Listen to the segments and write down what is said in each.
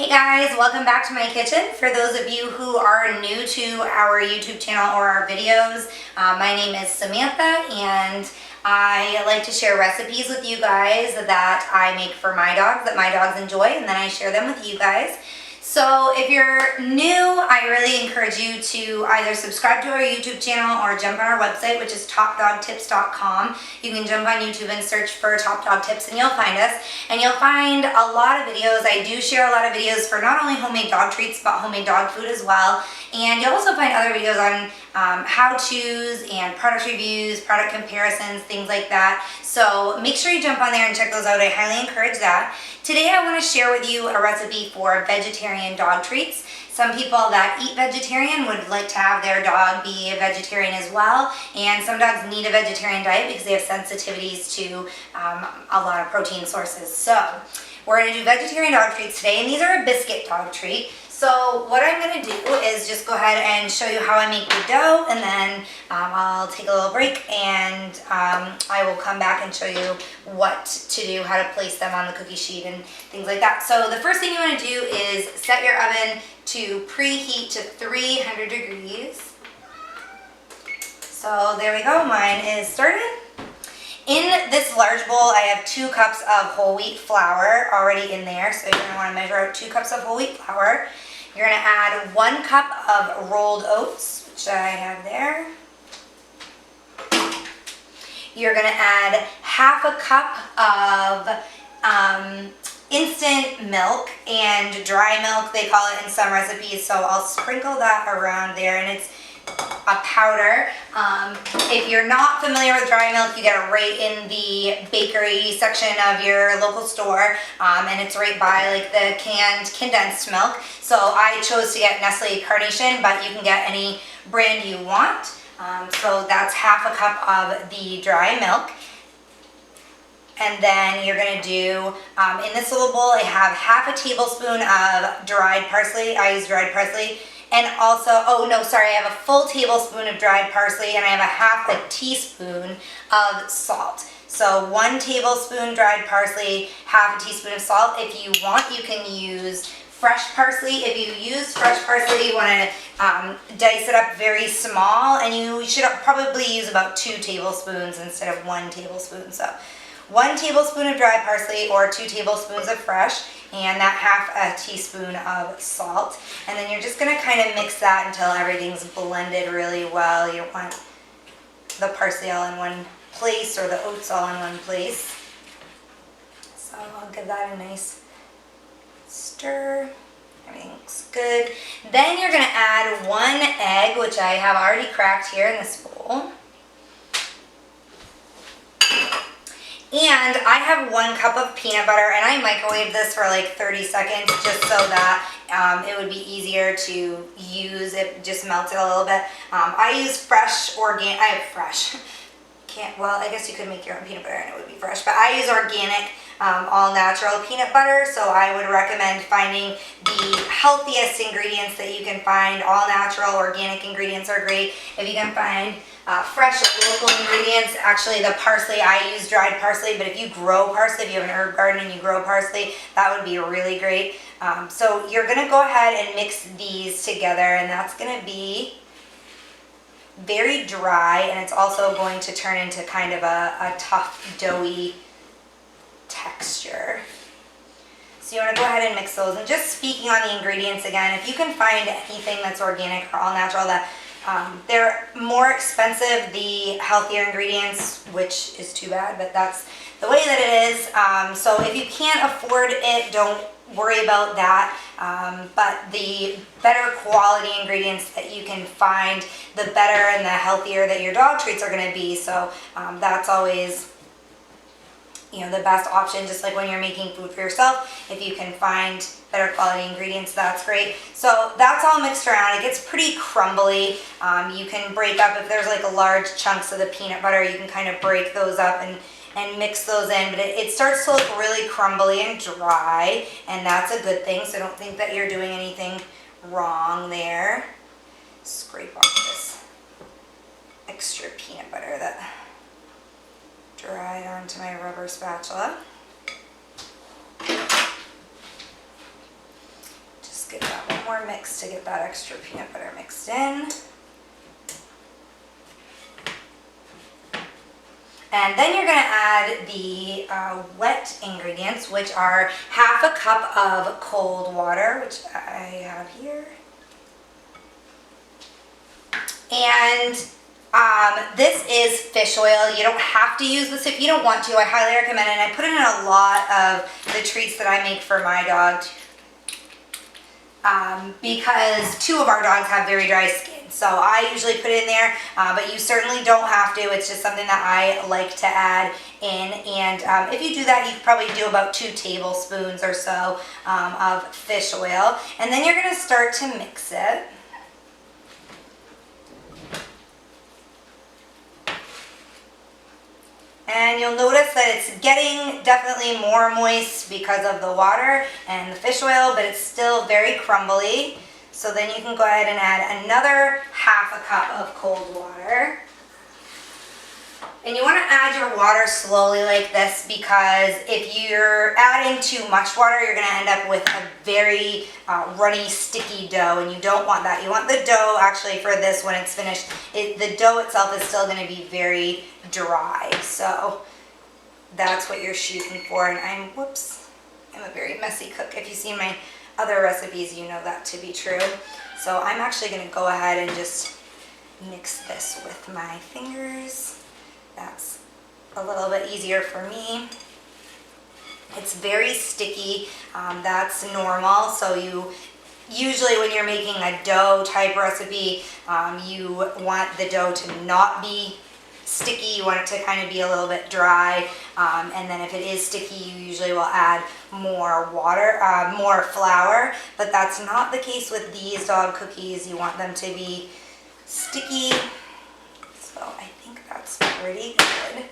Hey guys, welcome back to my kitchen. For those of you who are new to our YouTube channel or our videos, my name is Samantha and I like to share recipes with you guys that I make for my dogs, that my dogs enjoy, and then I share them with you guys. So if you're new, I really encourage you to either subscribe to our YouTube channel or jump on our website, which is topdogtips.com. You can jump on YouTube and search for Top Dog Tips and you'll find us. And you'll find a lot of videos. I do share a lot of videos for not only homemade dog treats, but homemade dog food as well. And you'll also find other videos on how-tos and product reviews, product comparisons, things like that. So make sure you jump on there and check those out. I highly encourage that. Today I want to share with you a recipe for vegetarian dog treats. Some people that eat vegetarian would like to have their dog be a vegetarian as well, and some dogs need a vegetarian diet because they have sensitivities to a lot of protein sources. So we're going to do vegetarian dog treats today, and these are a biscuit dog treat. So what I'm going to do is just go ahead and show you how I make the dough, and then I'll take a little break and I will come back and show you what to do, how to place them on the cookie sheet and things like that. So the first thing you want to do is set your oven to preheat to 300 degrees. So there we go, mine is started. In this large bowl, I have 2 cups of whole wheat flour already in there. So you're going to want to measure out 2 cups of whole wheat flour. You're going to add 1 cup of rolled oats, which I have there. You're going to add half a cup of instant milk and dry milk, they call it in some recipes. So I'll sprinkle that around there, and it's a powder. If you're not familiar with dry milk, you get it right in the bakery section of your local store, and it's right by like the canned condensed milk. So I chose to get Nestle Carnation, but you can get any brand you want. So that's half a cup of the dry milk. And then you're going to do, in this little bowl, I have half a tablespoon of dried parsley. I use dried parsley. And also, I have a full tablespoon of dried parsley, and I have a half a teaspoon of salt. So 1 tablespoon dried parsley, half a teaspoon of salt. If you want, you can use fresh parsley. If you use fresh parsley, you want to dice it up very small, and you should probably use about 2 tablespoons instead of 1 tablespoon. So 1 tablespoon of dried parsley or 2 tablespoons of fresh, and that half a teaspoon of salt. And then you're just going to kind of mix that until everything's blended really well. You don't want the parsley all in one place or the oats all in one place. So I'll give that a nice stir. Everything looks good. Then you're going to add 1 egg, which I have already cracked here in this bowl. And I have 1 cup of peanut butter, and I microwave this for like 30 seconds just so that it would be easier to use. It just melts it a little bit. I use fresh organic. I have fresh. I guess you could make your own peanut butter and it would be fresh, but I use organic, all natural peanut butter. So I would recommend finding the healthiest ingredients that you can find. All natural, organic ingredients are great. If you can find fresh local ingredients, actually the parsley, I use dried parsley, but if you grow parsley, if you have an herb garden and you grow parsley, that would be really great. So you're going to go ahead and mix these together, and that's going to be very dry, and it's also going to turn into kind of a tough, doughy texture. So you want to go ahead and mix those. And just speaking on the ingredients again, if you can find anything that's organic or all natural, that they're more expensive, the healthier ingredients, which is too bad, but that's the way that it is. So if you can't afford it, don't worry about that. But the better quality ingredients that you can find, the better and the healthier that your dog treats are going to be. So that's always, the best option. Just like when you're making food for yourself, if you can find better quality ingredients, that's great. So that's all mixed around. It gets pretty crumbly. You can break up, if there's like large chunks of the peanut butter, you can kind of break those up and mix those in, but it starts to look really crumbly and dry, and that's a good thing. So don't think that you're doing anything wrong there. Scrape off this extra peanut butter that dried onto my rubber spatula. give that one more mix to get that extra peanut butter mixed in. And then you're going to add the wet ingredients, which are half a cup of cold water, which I have here. And this is fish oil. You don't have to use this if you don't want to. I highly recommend it. And I put it in a lot of the treats that I make for my dog because 2 of our dogs have very dry skin. So I usually put it in there, but you certainly don't have to. It's just something that I like to add in. And if you do that, you can probably do about 2 tablespoons or so of fish oil. And then you're going to start to mix it. And you'll notice that it's getting definitely more moist because of the water and the fish oil, but it's still very crumbly. So then you can go ahead and add another half a cup of cold water. And you want to add your water slowly like this because if you're adding too much water, you're going to end up with a very runny, sticky dough, and you don't want that. You want the dough, actually, for this when it's finished, the dough itself is still going to be very dry. So that's what you're shooting for. And I'm a very messy cook. If you've seen my other recipes, you know that to be true. So I'm actually going to go ahead and just mix this with my fingers. That's a little bit easier for me. It's very sticky. That's normal. So usually when you're making a dough type recipe, you want the dough to not be sticky. You want it to kind of be a little bit dry. And then if it is sticky, you usually will add more water, more flour. But that's not the case with these dog cookies. You want them to be sticky. So I think that's pretty good.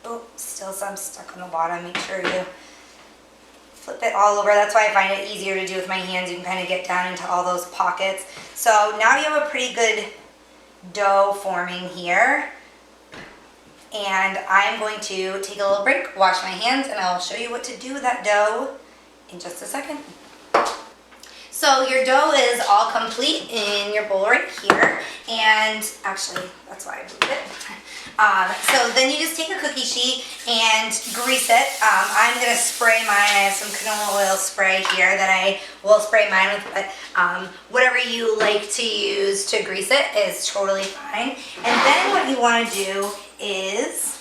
Oh, still some stuck on the bottom. Make sure you flip it all over. That's why I find it easier to do with my hands. You can kind of get down into all those pockets. So now you have a pretty good dough forming here. And I'm going to take a little break, wash my hands, and I'll show you what to do with that dough in just a second. So your dough is all complete in your bowl right here, and actually that's why I moved it. So then you just take a cookie sheet and grease it. I'm going to spray mine. I have some canola oil spray here that I will spray mine with, but whatever you like to use to grease it is totally fine. And then what you want to do is,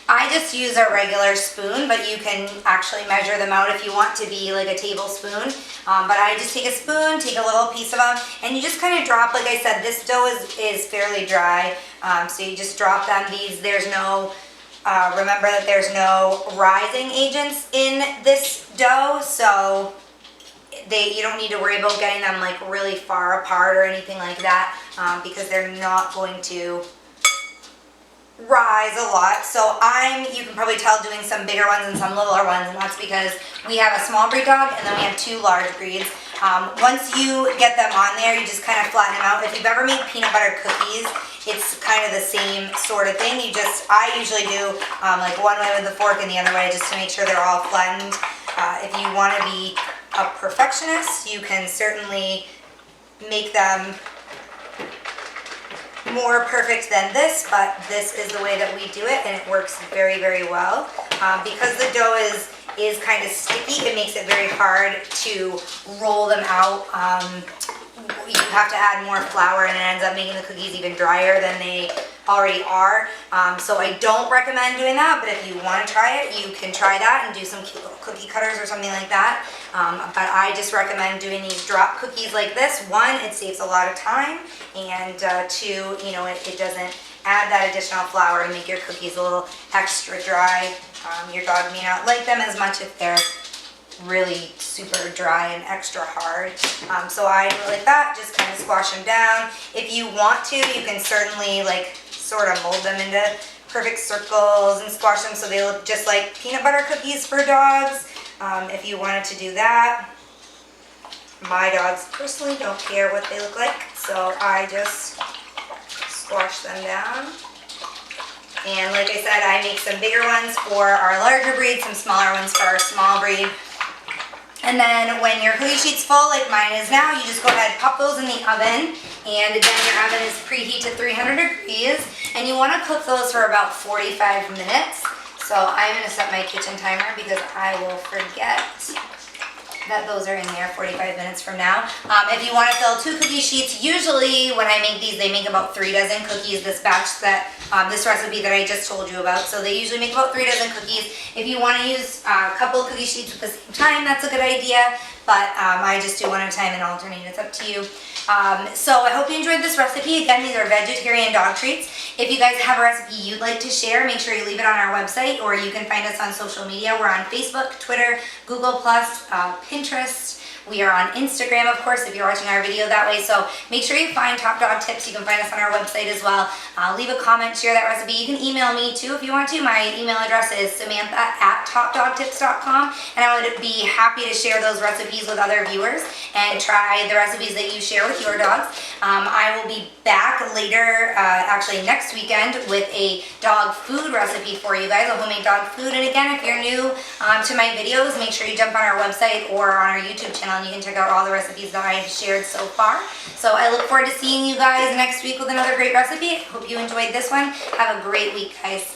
I just use a regular spoon, but you can actually measure them out if you want to be like a tablespoon. But I just take a spoon, take a little piece of them, and you just kind of drop, like I said, this dough is fairly dry. So you just drop them. There's no, remember that there's no rising agents in this dough, so you don't need to worry about getting them like really far apart or anything like that, because they're not going to rise a lot. So you can probably tell, doing some bigger ones and some littler ones, and that's because we have a small breed dog and then we have 2 large breeds. Once you get them on there, you just kind of flatten them out. If you've ever made peanut butter cookies, it's kind of the same sort of thing. I usually do like one way with the fork and the other way, just to make sure they're all flattened. If you want to be a perfectionist, you can certainly make them more perfect than this, but this is the way that we do it, and it works very, very well. Because the dough is kind of sticky, it makes it very hard to roll them out. You have to add more flour, and it ends up making the cookies even drier than they already are. So I don't recommend doing that, but if you want to try it, you can try that and do some cute little cookie cutters or something like that. But I just recommend doing these drop cookies like this. 1, it saves a lot of time, and 2, it doesn't add that additional flour and make your cookies a little extra dry. Your dog may not like them as much if they're really super dry and extra hard. So I do it like that, just kind of squash them down. If you want to, you can certainly like sort of mold them into perfect circles and squash them so they look just like peanut butter cookies for dogs. If you wanted to do that. My dogs personally don't care what they look like, so I just squash them down. And like I said, I make some bigger ones for our larger breed, some smaller ones for our small breed. And then when your cookie sheet's full, like mine is now, you just go ahead, pop those in the oven. And again, your oven is preheat to 300 degrees. And you want to cook those for about 45 minutes. So I'm going to set my kitchen timer because I will forget that those are in there 45 minutes from now. If you want to fill 2 cookie sheets, usually when I make these, they make about 3 dozen cookies, this batch that, this recipe that I just told you about. So they usually make about 3 dozen cookies. If you want to use a couple of cookie sheets at the same time, that's a good idea. But I just do one at a time and alternate, it's up to you. So I hope you enjoyed this recipe. Again, these are vegetarian dog treats. If you guys have a recipe you'd like to share, make sure you leave it on our website, or you can find us on social media. We're on Facebook, Twitter, Google+, Pinterest. We are on Instagram, of course, if you're watching our video that way. So make sure you find Top Dog Tips. You can find us on our website as well. Leave a comment, share that recipe. You can email me too if you want to. My email address is samantha@topdogtips.com, and I would be happy to share those recipes with other viewers and try the recipes that you share with your dogs. I will be back later, actually next weekend, with a dog food recipe for you guys, a homemade dog food. And again, if you're new to my videos, make sure you jump on our website or on our YouTube channel and you can check out all the recipes that I've shared so far. So I look forward to seeing you guys next week with another great recipe. Hope you enjoyed this one. Have a great week, guys.